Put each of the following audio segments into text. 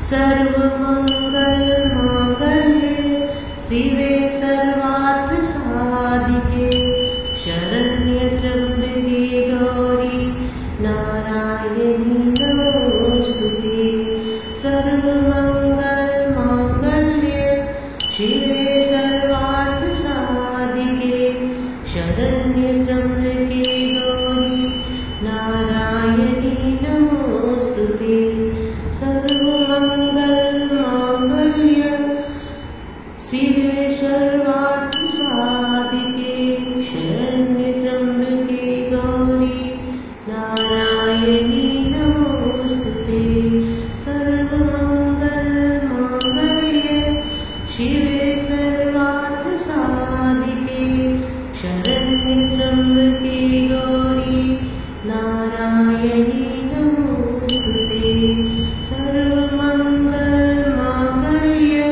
सर्वमङ्गलमाङ्गल्ये शिवे सर्वार्थसाधिके शरण्ये त्र्यम्बके गौरी नारायणी नमोस्तुते। सर्वमङ्गलमाङ्गल्ये शिवे सर्वार्थसाधिके शरण्ये त्र्यम्बके गौरी नारायणी नमोस्तुते। सर्वमङ्गलमाङ्गल्ये शिवे सर्वार्थसाधिके शरण्ये त्र्यम्बके गौरी नारायणी नमोस्तुते। सर्वमङ्गलमाङ्गल्ये शिवे सर्वार्थसाधिके शरण्ये त्र्यम्बके गौरी नारायणी नमोस्तुते। सर्वमङ्गलमाङ्गल्ये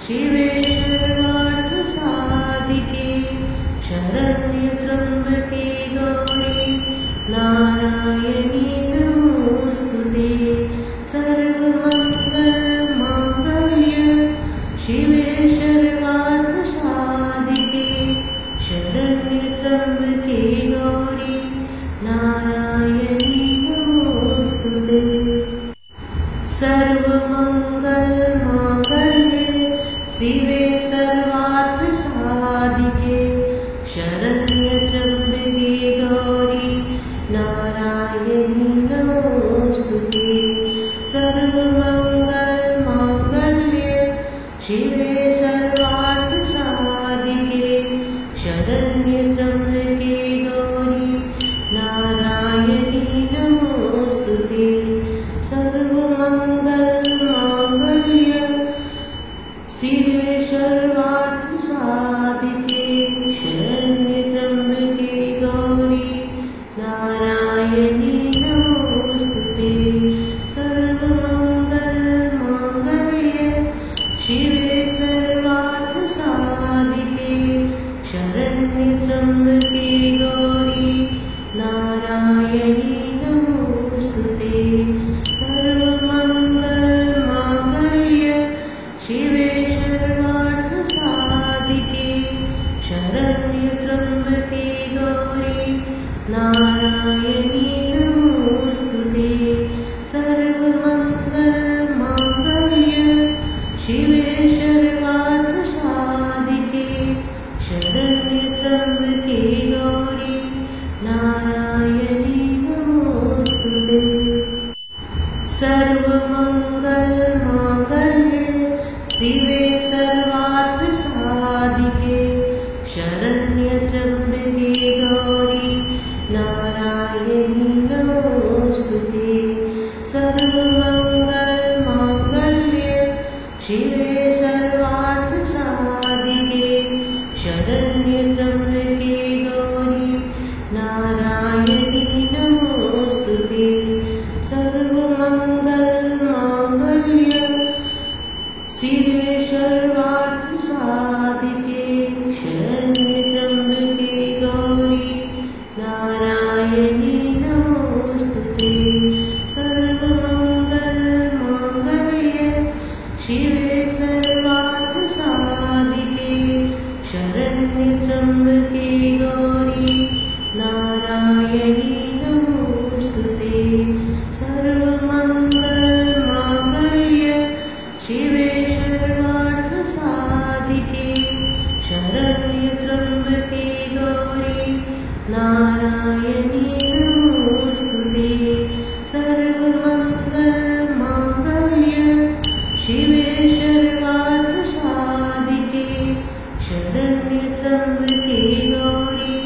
शिवे सर्वार्थसाधिके शरण्ये त्र्यम्बके गौरी नारायणी नमोस्तुते। सर्वमङ्गलमाङ्गल्ये शिवे सर्वार्थसाधिके शरण्ये त्र्यम्बके गौरी नारायणी नमोस्तुते। सर्वमङ्गलमाङ्गल्ये शिवे सर्वार्थसाधिके शरण्ये त्र्यम्बके गौरी नारायणी नमोस्तुते। सर्वमङ्गलमाङ्गल्ये शिवे सर्वार्थसाधिके शरण्ये त्र्यम्बके गौरी नारायणी नमोस्तुते। सर्वमङ्गलमाङ्गल्ये शिवे सर्वार्थसाधिके शरण्ये त्र्यम्बके गौरी नारायणी नमोस्तुते। सर्वमङ्गलमाङ्गल्ये शिवे सर्वार्थसाधिके शरण्ये त्र्यम्बके गौरी नारायणी नमोस्तुते। सर्वमङ्गलमाङ्गल्ये शिवे सर्वार्थसाधिके शरण्ये त्र्यम्बके गौरी नारायणी नमोस्तुते। सर्वमङ्गलमाङ्गल्ये शिवे सर्वार्थसाधिके शरण्ये त्र्यम्बके गौरी नारायणी नमोस्तुते। सर्वमङ्गलमाङ्गल्ये शिवे सर्वार्थसाधिके शरण्ये त्र्यम्बके गौरी नारायणी नमोस्तुते। सर्वमङ्गलमाङ्गल्ये शिवे सर्वार्थसाधिके शरण्ये त्र्यम्बके गौरी नारायणी नमोस्तुते। सर्वमङ्गलमाङ्गल्ये शिवे सर्वार्थसाधिके शरण्ये त्र्यम्बके गौरी नारायणी नमोस्तुते। सर्वमङ्गलमाङ्गल्ये शिवे सर्वार्थसाधिके शरण्ये त्र्यम्बके गौरी नारायणी नमोस्तुते। सर्वमङ्गलमाङ्गल्ये शिवे सर्वार्थसाधिके शरण्ये त्र्यम्बके गौरी नारायणी नमोस्तुते। सर्वमङ्गलमाङ्गल्ये शिवे सर्वार्थसाधिके शरण्ये त्र्यम्बके गौरी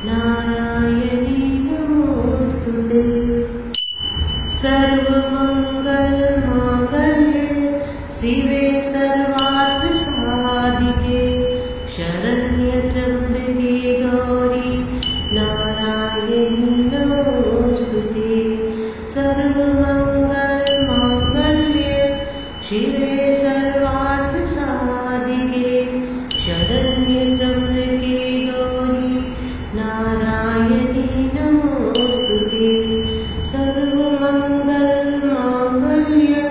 नारायणी नमोस्तुते। सर्वमङ्गलमाङ्गल्ये शिवे सर्वार्थसाधिके शरण्ये त्र्यम्बके गौरी नारायणी नमोस्तुते। सर्वमङ्गलमाङ्गल्ये शिवे सर्वार्थसाधिके शरण्ये त्र्यम्बके गौरी नारायणी नमोस्तुते। सर्वमङ्गलमाङ्गल्ये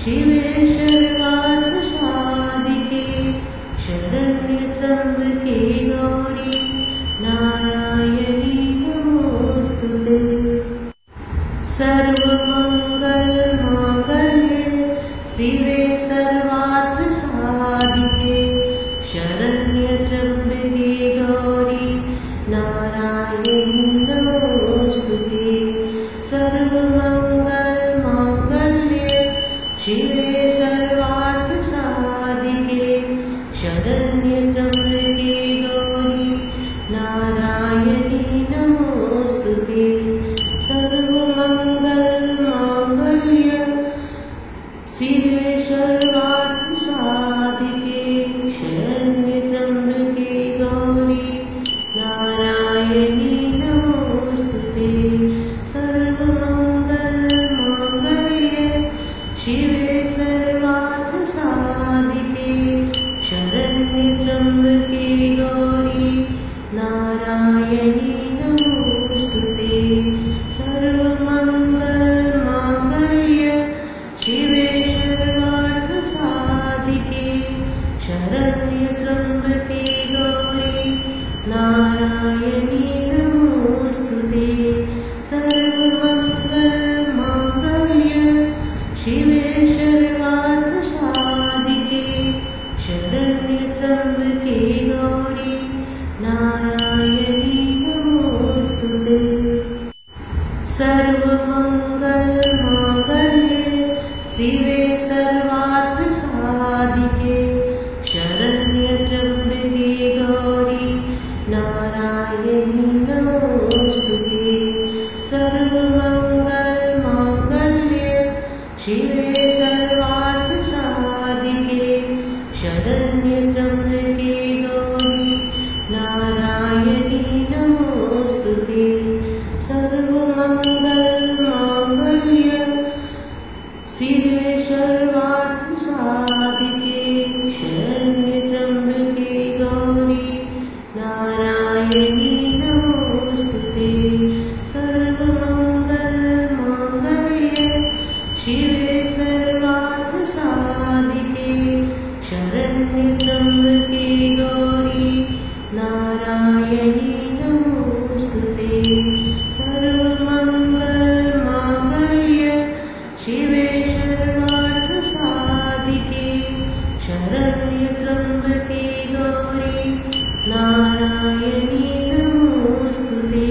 शिवे सर्वार्थ साधिके शरण्ये त्र्यंबके गौरी नारायणी नमोस्तुते। सर्वमंगल मांगल्ये शिवे सर्वार्थ साधिके शरण्ये त्र्यंबके गौरी नारायणी नमोस्तुते। सर्वमंगल मांगल्ये शिवे सर्वार्थ साधिके शरण्ये त्र्यंबके गौरी नारायणी नमोस्तुते। सर्वमंगल मांगल्ये शिवे सर्वार्थ साधिके शरण्ये त्र्यंबके गौरी नारायणी नमोस्तुते। सर्वमंगल मांगल्ये शिवे सर्वार्थ साधिके शरण्ये त्र्यंबके गौरी नारायणी नमोस्तुते। सर्वमंगल मांगल्ये शिवे सर्वार्थ साधिके शरण्ये त्र्यंबके गौरी नारायणी नमोस्तुते। सर्वमंगल मांगल्ये शिवे सर्वार्थ साधिके शरण्ये त्र्यंबके गौरी नारायणी नमोस्तुते। सर्वमंगल मांगल्ये शिवे सर्वार्थ साधिके शरण्ये त्र्यंबके गौरी नारायणी नमोस्तुते। सर्वमंगल मांगल्ये शिवे सर्वार्थ साधिके शरण्ये त्र्यंबके गौरी नारायणी नमोस्तुते। सर्वमंगल मांगल्ये शिवे सर्वार्थ साधिके शरण्ये त्र्यंबके गौरी नारायणी नमोस्तुते। सर्वमंगल मांगल्ये शिवे सर्वार्थ साधिके शरण्ये त्र्यंबके गौरी नारायणी नमोस्तुते। सर्वमंगल मांगल्ये शिवे सर्वार्थ साधिके शरण्ये त्र्यंबके गौरी नारायणी नमोस्तुते।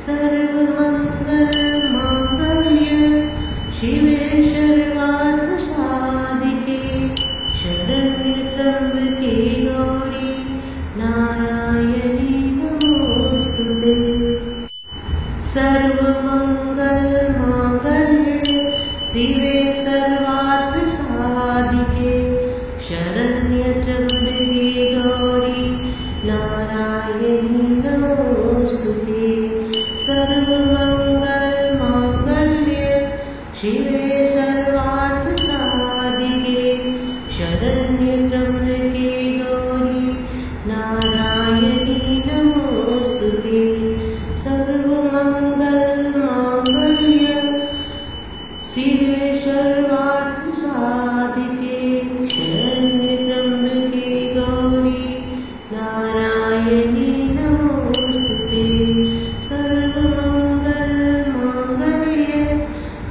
सर्वमंगल मांगल्ये शिवे सर्वार्थ साधिके शरण्ये त्र्यंबके गौरी नारायणी नमोस्तुते। सर्वमंगल मांगल्ये शिवे सर्वार्थ साधिके शरण्ये त्र्यंबके गौरी नारायणी नमोस्तुते। सर्वमंगल मांगल्ये शिवे सर्वार्थ साधिके शरण्ये त्र्यंबके गौरी नारायणी नमोस्तुते। सर्वमंगल मांगल्ये शिवे सर्वार्थ साधिके शरण्ये त्र्यंबके गौरी नारायणी नमोस्तुते। सर्वमंगल मांगल्ये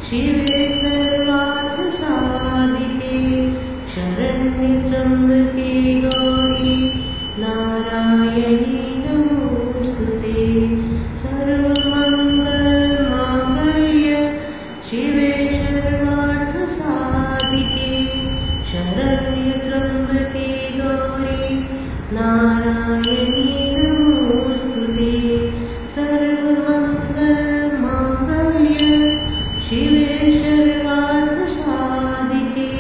शिवे सर्वार्थ साधिके शरण्ये त्र्यंबके गौरी नारायणी नमोस्तुते। सर्वमंगल मांगल्ये शिवे सर्वार्थ साधिके शरण्ये त्र्यंबके गौरी नारायणी नमोस्तुते। सर्वमंगल मांगल्ये शिवे सर्वार्थ साधिके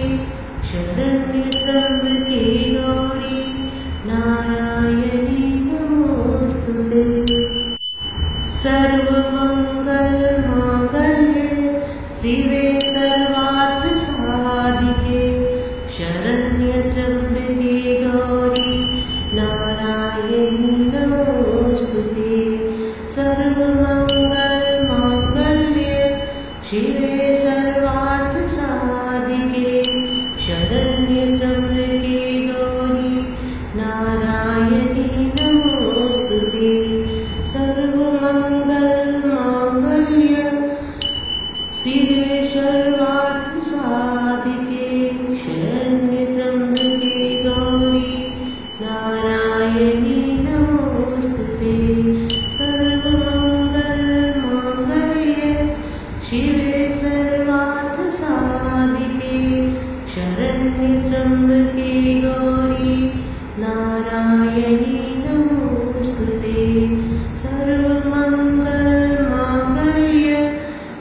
शरण्ये त्र्यंबके गौरी नारायणी नमोस्तुते। सर्वमंगल मांगल्ये शिवे सर्वार्थ साधिके शरण्ये त्र्यंबके गौरी नारायणी शरण्य त्र्यंबके गौरी नारायणी नमोस्तुते। सर्वमंगलमांगल्ये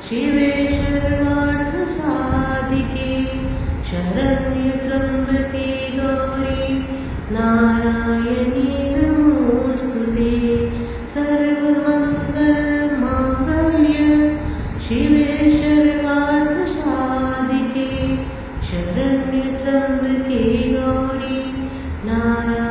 शिवे सर्वार्थसाधिके शरण्य त्र्यंबके गौरी नारायणी नमोस्तुते। सर्वमंगलमांगल्ये शिवे सर्वार्थसाधिके शरण्य त्र्यंबके गौरी नारायणी